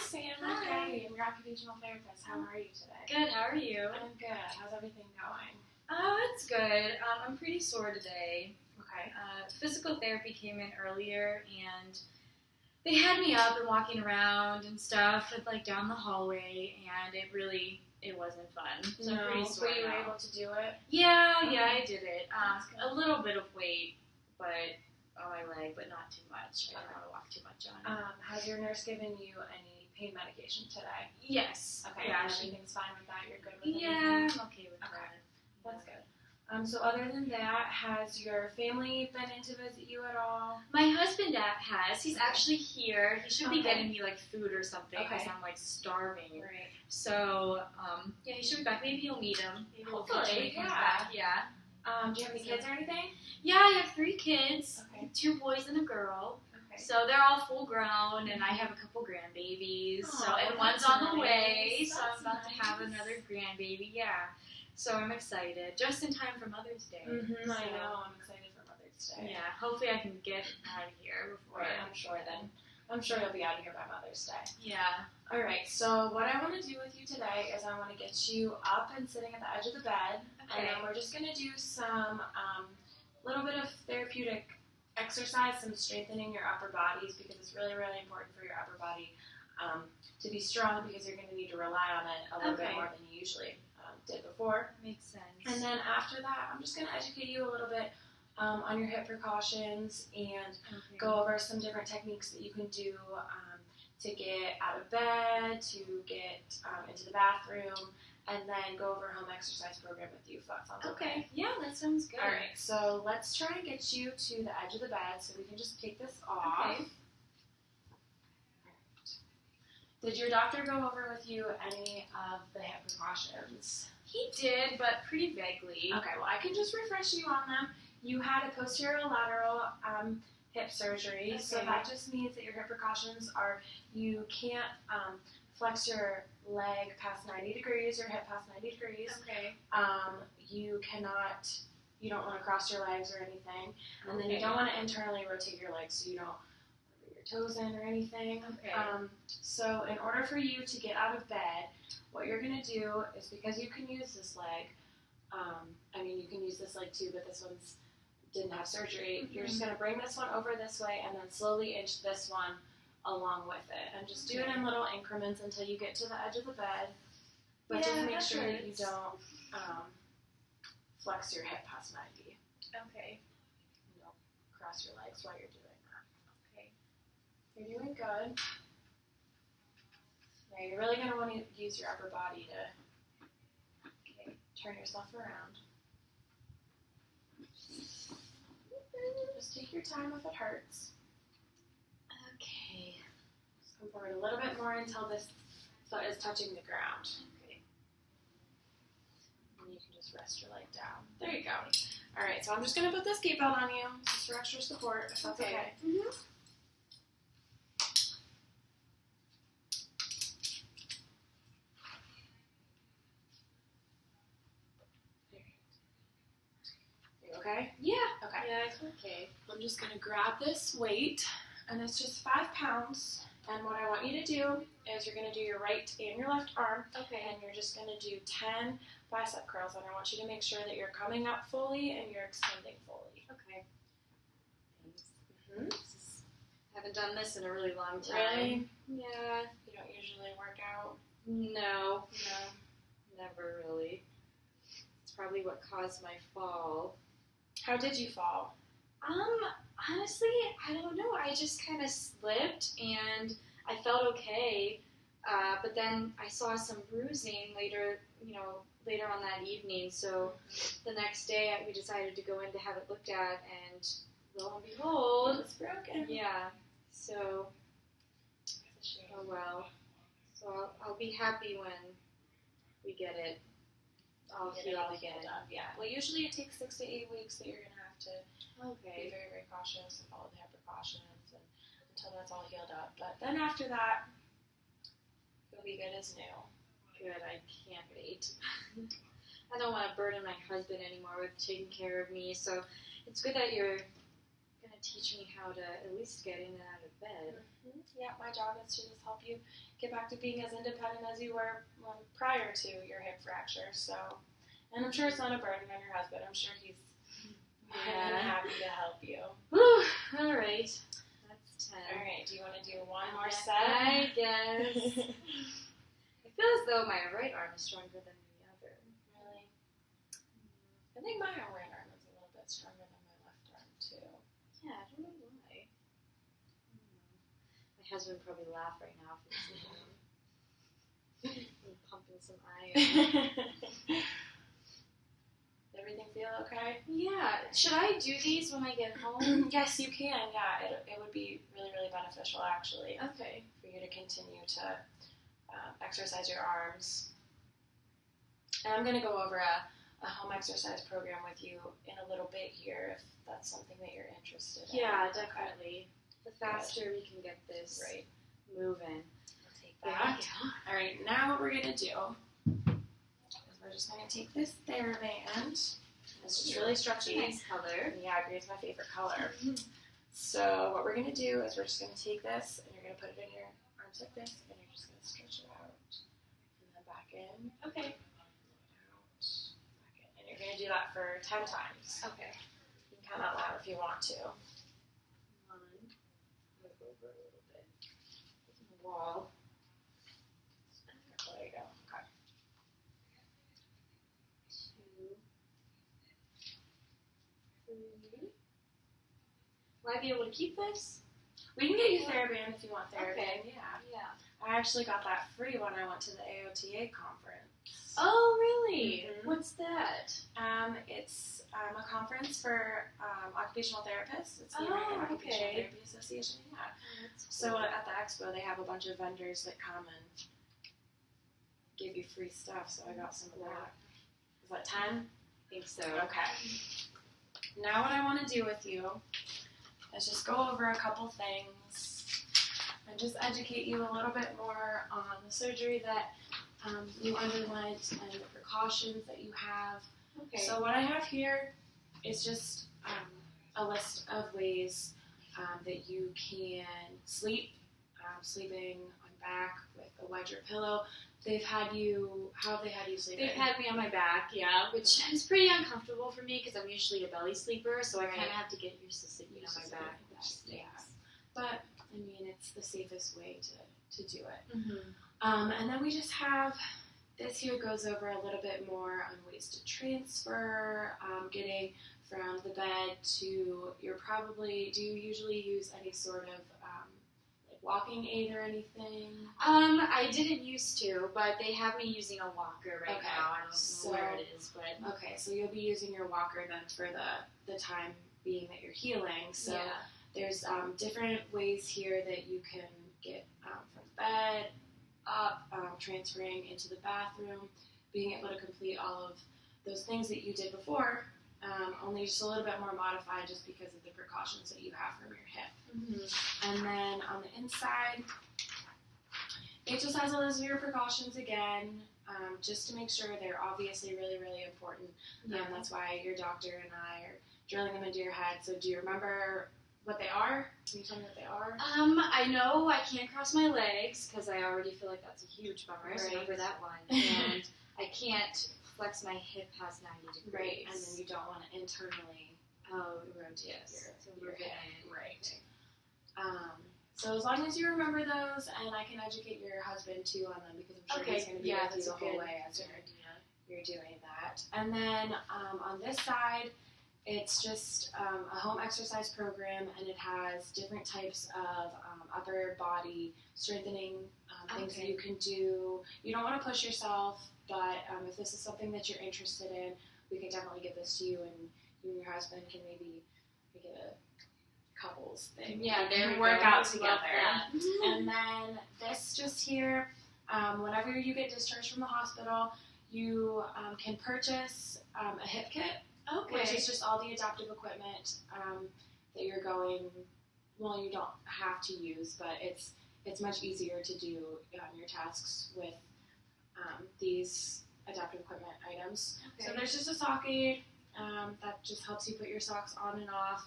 Sam. I'm Gabby. I'm your occupational therapist. How are you today? Good, how are you? I'm good. How's everything going? It's good. I'm pretty sore today. Okay. Physical therapy came in earlier, and they had me up and walking around and stuff, like down the hallway, and it wasn't fun. So I'm pretty sore Were you now. able to do it? Yeah, I did it. That's good. A little bit of weight, but on my leg, but not too much. I don't want to walk too much on it. Has your nurse given you any pain medication today? Yes. Okay. Yeah, Everything's fine with that? You're good with Yeah, everything? I'm okay with that. That's good. So other than that, has your family been in to visit you at all? My husband has. He's actually here. He should be Okay. getting me like food or something because Okay. I'm like starving. Right. So yeah, he should be back. Maybe he'll meet him. Maybe we'll catch him when he comes Hopefully, back. Yeah. Do you have any kids or anything? Yeah, I have 3 kids. Okay. 2 boys and a girl. Okay. So they're all full grown, and I have a couple grandbabies. Aw, And one's that's on the nice. way, so That's I'm about to have nice. another grandbaby. Yeah. So I'm excited, just in time for Mother's Day. Mm-hmm, I So, know. I'm excited for Mother's Day. Yeah. Hopefully I can get out of here before. Right, I'm sure you'll be out of here by Mother's Day. Yeah. Alright, so what I want to do with you today is I want to get you up and sitting at the edge of the bed, and then we're just going to do some little bit of therapeutic exercise, some strengthening your upper bodies, because it's really, really important for your upper body to be strong, because you're going to need to rely on it a little bit more than you usually did before. Makes sense. And then after that, I'm just going to educate you a little bit on your hip precautions and go over some different techniques that you can do to get out of bed, to get into the bathroom, and then go over a home exercise program with you if that sounds okay. Yeah, that sounds good. Alright, so let's try and get you to the edge of the bed so we can just take this off. Okay. Did your doctor go over with you any of the hip precautions? He did, but pretty vaguely. Okay, well I can just refresh you on them. You had a posterior lateral hip surgery, so that just means that your hip precautions are you can't flex your leg past 90 degrees, your hip past 90 degrees. Okay. You don't want to cross your legs or anything, and then you don't want to internally rotate your legs so you don't put your toes in or anything. Okay. So in order for you to get out of bed, what you're going to do is, because you can use this leg, you can use this leg too, but this one's didn't have surgery, you're just going to bring this one over this way and then slowly inch this one along with it. And just do it in little increments until you get to the edge of the bed. But just make sure that you don't flex your hip past 90. Okay. You don't cross your legs while you're doing that. Okay. You're doing good. Now you're really going to want to use your upper body to turn yourself around. Just take your time if it hurts. Okay. Just come forward a little bit more until this foot is touching the ground. Okay. And you can just rest your leg down. There you go. Alright, so I'm just going to put this gate belt on you, just for extra support, if that's okay. Mm-hmm. Okay? Yeah. Okay. Yeah, it's okay. I'm just going to grab this weight, and it's just 5 pounds. And what I want you to do is you're going to do your right and your left arm, Okay. and you're just going to do 10 bicep curls. And I want you to make sure that you're coming up fully and you're extending fully. Okay. Thanks. Mm-hmm. Haven't done this in a really long time. Really? Yeah. You don't usually work out? No. Never really. It's probably what caused my fall. How did you fall? Honestly, I don't know. I just kind of slipped and I felt okay. But then I saw some bruising later on that evening. So the next day we decided to go in to have it looked at, and lo and behold, It's broken. yeah. So, oh well. So I'll be happy when we get it all healed again. Yeah. Well, usually it takes 6 to 8 weeks that you're going to have to be Okay. very, very cautious and follow the hip precautions until that's all healed up. But then after that, you'll be good as new. Good. I can't wait. I don't want to burden my husband anymore with taking care of me. So it's good that you're gonna teach me how to at least get in and out of bed. Mm-hmm. Yeah, my job is to just help you get back to being as independent as you were prior to your hip fracture. So, and I'm sure it's not a burden on your husband. I'm sure he's happy to help you. Whew, all right. That's 10. All right, do you want to do one more Yeah, set? I guess. I feel as though my right arm is stronger than the other. Really? I think my right arm is a little bit stronger than my left arm, too. Yeah, I don't know why. My husband would probably laugh right now if he's pumping some iron. Everything feel okay? Yeah. Should I do these when I get home? Yes, you can. Yeah, it would be really, really beneficial, actually, Okay. for you to continue to exercise your arms. And I'm going to go over a home exercise program with you in a little bit here, if that's something that you're interested in. Yeah, definitely. The faster we can get this moving. I'll take that. All right, now what we're going to do is we're just going to take this THERABAND. It's just really stretchy. Nice color. Yeah, green is my favorite color. So what we're going to do is we're just going to take this and you're going to put it in your arms like this and you're just going to stretch it out. And then back in. Okay. Out. Back in. And you're going to do that for 10 times. Okay. You can count out loud if you want to. 1. I'm going to go over a little bit. The wall. There you go. Okay. 2. 3. Will I be able to keep this? We can get you THERABAND if you want THERABAND. Okay. Yeah. Yeah. I actually got that free when I went to the AOTA conference. Oh, really? Mhm. What's that? It's a conference for occupational therapists. It's the American Occupational okay. Therapy Association. Yeah. So at the expo, they have a bunch of vendors that come and give you free stuff. So I got some of that. Is that 10? I think so. Okay. Now what I want to do with you is just go over a couple things and just educate you a little bit more on the surgery that you underwent and the precautions that you have. Okay. So what I have here is just a list of ways that you can sleep, sleeping on back with a wedge or pillow. How have they had you sleeping? They've had me on my back, yeah, which is pretty uncomfortable for me because I'm usually a belly sleeper, so I kind of have to get used to sleeping on my back. Yeah. But, I mean, it's the safest way to do it. Mm-hmm. And then we just have, this here goes over a little bit more on ways to transfer, getting from the bed to, do you usually use any sort of like walking aid or anything? I didn't used to, but they have me using a walker right now. I don't know where it is, but... Okay, so you'll be using your walker then for the time being that you're healing. So yeah. there's different ways here that you can get from the bed up, transferring into the bathroom, being able to complete all of those things that you did before, only just a little bit more modified just because of the precautions that you have from your hip. Mm-hmm. And then on the inside, it just has a list of your precautions again, just to make sure they're obviously really, really important. Yeah. That's why your doctor and I are drilling them into your head. So do you remember what they are? Can you tell me what they are? I know I can't cross my legs because I already feel like that's a huge bummer. So Right. remember that one. And I can't flex my hip past 90 degrees. Right, and then you don't want to internally rotate your move it hip. in. Right. So as long as you remember those, and I can educate your husband too on them because I'm sure he's going to be with you the whole way as you're doing that. And then on this side, it's just a home exercise program, and it has different types of upper body strengthening things that you can do. You don't want to push yourself, but if this is something that you're interested in, we can definitely give this to you, and you and your husband can maybe make it a couples thing. Yeah, they we work go. out Love together. that. And then this just here, whenever you get discharged from the hospital, you can purchase a hip kit, which is just all the adaptive equipment that you're going. Well, you don't have to use, but it's much easier to do your tasks with these adaptive equipment items. Okay. So there's just a socket that just helps you put your socks on and off.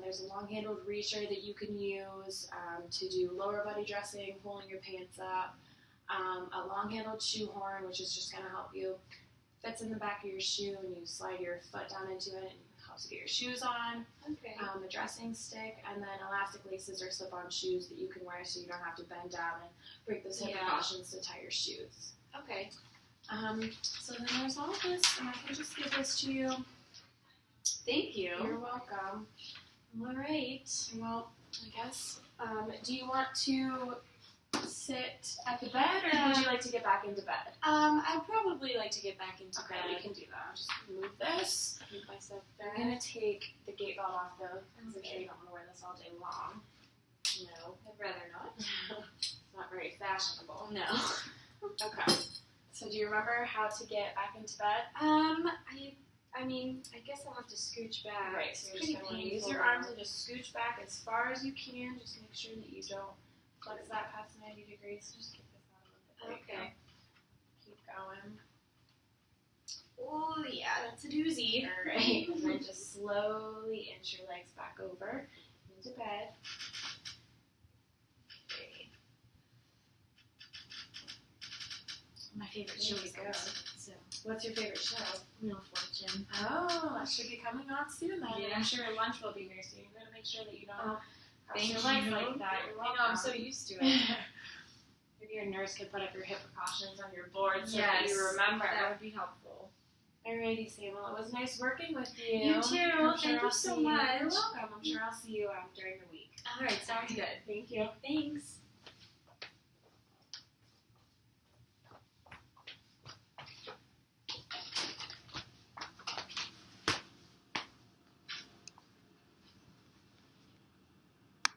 There's a long-handled reacher that you can use to do lower body dressing, pulling your pants up. A long-handled shoehorn, which is just going to help you. Fits in the back of your shoe, and you slide your foot down into it, and it helps you get your shoes on. Okay. A dressing stick, and then elastic laces or slip-on shoes that you can wear so you don't have to bend down and break those hip precautions to tie your shoes. Okay. So then there's all this, and I can just give this to you. Thank you. You're welcome. All right. Well, I guess, do you want to sit at the bed, or would you like to get back into bed? I'd probably like to get back into bed. Okay, we can do that. I'll just move this. Move myself back. I'm going to take the gate belt off, though, because I'm sure you don't want to wear this all day long. No, I'd rather not. It's not very fashionable. No. Okay. So do you remember how to get back into bed? I mean, I guess I'll have to scooch back. Right, so you're It's just going to pretty use painful your arms now. and just scooch back as far as you can. Just make sure that you don't flex that past 90 degrees. Just keep this out a little bit. There you Okay. go. Keep going. Oh, yeah, that's a doozy. All right. And then just slowly inch your legs back over into bed. Okay. My favorite There show you is go. on, so What's your favorite show? Wheel of Fortune. Oh, that should be coming on soon then. Yeah. I'm sure lunch will be very soon. You're going to make sure that you don't cross thank your legs you. like that. You're I welcome. know, I'm so used to it. Maybe your nurse could put up your hip precautions on your board so Yes, that you remember. That would be helpful. Alrighty, Samuel. It was nice working with you. You too. I'm sure Thank you I'll so see you. much. You're welcome. I'm sure I'll see you during the week. All right, sounds good. Thank you. Thanks.